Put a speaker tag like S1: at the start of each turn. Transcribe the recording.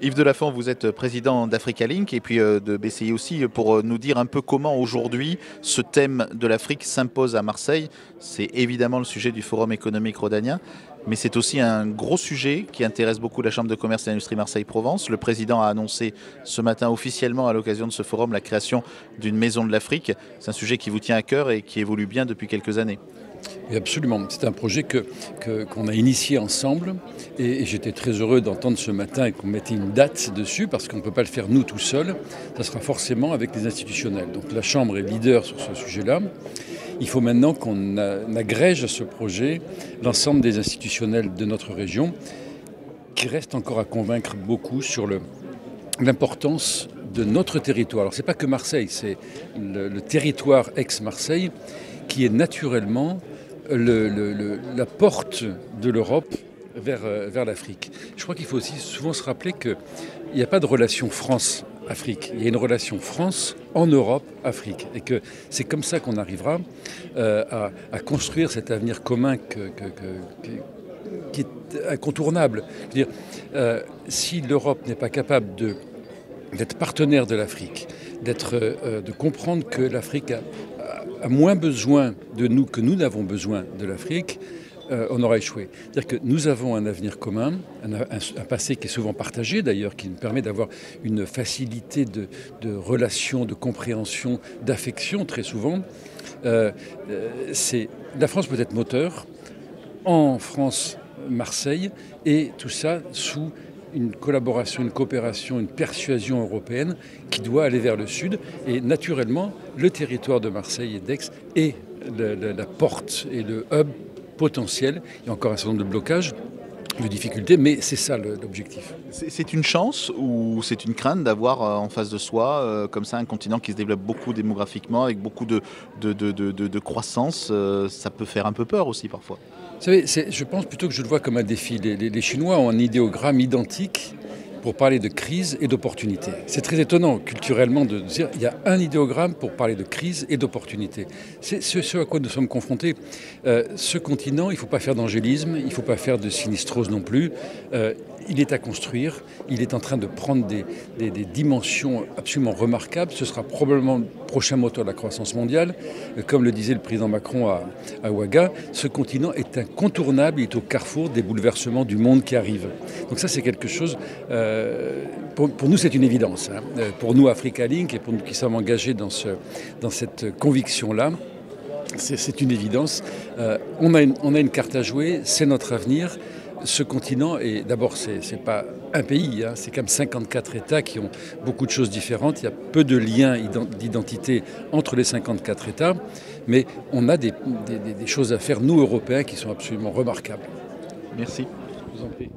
S1: Yves Delafont, vous êtes président d'Africa Link et puis de BCI aussi, pour nous dire un peu comment aujourd'hui ce thème de l'Afrique s'impose à Marseille. C'est évidemment le sujet du Forum économique rhodanien, mais c'est aussi un gros sujet qui intéresse beaucoup la Chambre de commerce et d'industrie Marseille-Provence. Le président a annoncé ce matin officiellement à l'occasion de ce forum la création d'une maison de l'Afrique. C'est un sujet qui vous tient à cœur et qui évolue bien depuis quelques années.
S2: Et absolument, c'est un projet qu'on a initié ensemble et j'étais très heureux d'entendre ce matin qu'on mettait une date dessus parce qu'on ne peut pas le faire nous tout seuls, ça sera forcément avec les institutionnels. Donc la Chambre est leader sur ce sujet-là. Il faut maintenant qu'on agrège à ce projet l'ensemble des institutionnels de notre région qui restent encore à convaincre beaucoup sur l'importance de notre territoire. Alors c'est pas que Marseille, c'est le territoire ex-Marseille qui est naturellement la porte de l'Europe vers l'Afrique. Je crois qu'il faut aussi souvent se rappeler qu'il n'y a pas de relation France-Afrique. Il y a une relation France en Europe-Afrique. Et que c'est comme ça qu'on arrivera à construire cet avenir commun qui est incontournable. Je veux dire, si l'Europe n'est pas capable d'être partenaire de l'Afrique, de comprendre que l'Afrique a moins besoin de nous que nous n'avons besoin de l'Afrique, on aura échoué. C'est-à-dire que nous avons un avenir commun, un passé qui est souvent partagé d'ailleurs, qui nous permet d'avoir une facilité de relation, de compréhension, d'affection très souvent. La France peut être moteur, en France, Marseille, et tout ça sous une collaboration, une coopération, une persuasion européenne qui doit aller vers le sud. Et naturellement, le territoire de Marseille et d'Aix est la porte et le hub potentiel. Il y a encore un certain nombre de blocages, de difficultés, mais c'est ça l'objectif.
S1: C'est une chance ou c'est une crainte d'avoir en face de soi comme ça un continent qui se développe beaucoup démographiquement, avec beaucoup de croissance. Ça peut faire un peu peur aussi parfois.
S2: Vous savez, je pense plutôt que je le vois comme un défi. Les Chinois ont un idéogramme identique pour parler de crise et d'opportunité. C'est très étonnant culturellement de dire qu'il y a un idéogramme pour parler de crise et d'opportunité. C'est ce à quoi nous sommes confrontés. Ce continent, il ne faut pas faire d'angélisme, il ne faut pas faire de sinistrose non plus. Il est à construire, il est en train de prendre des dimensions absolument remarquables. Ce sera probablement le prochain moteur de la croissance mondiale. Comme le disait le président Macron à Ouaga, ce continent est incontournable, il est au carrefour des bouleversements du monde qui arrivent. Donc ça, c'est quelque chose, pour nous, c'est une évidence. Hein. Pour nous, Africa Link, et pour nous qui sommes engagés dans cette conviction-là, c'est une évidence. On a une carte à jouer, c'est notre avenir. Ce continent, et d'abord, c'est pas un pays, hein, c'est quand même 54 États qui ont beaucoup de choses différentes. Il y a peu de liens d'identité entre les 54 États, mais on a des choses à faire, nous, Européens, qui sont absolument remarquables.
S1: Merci.
S2: Je vous en prie.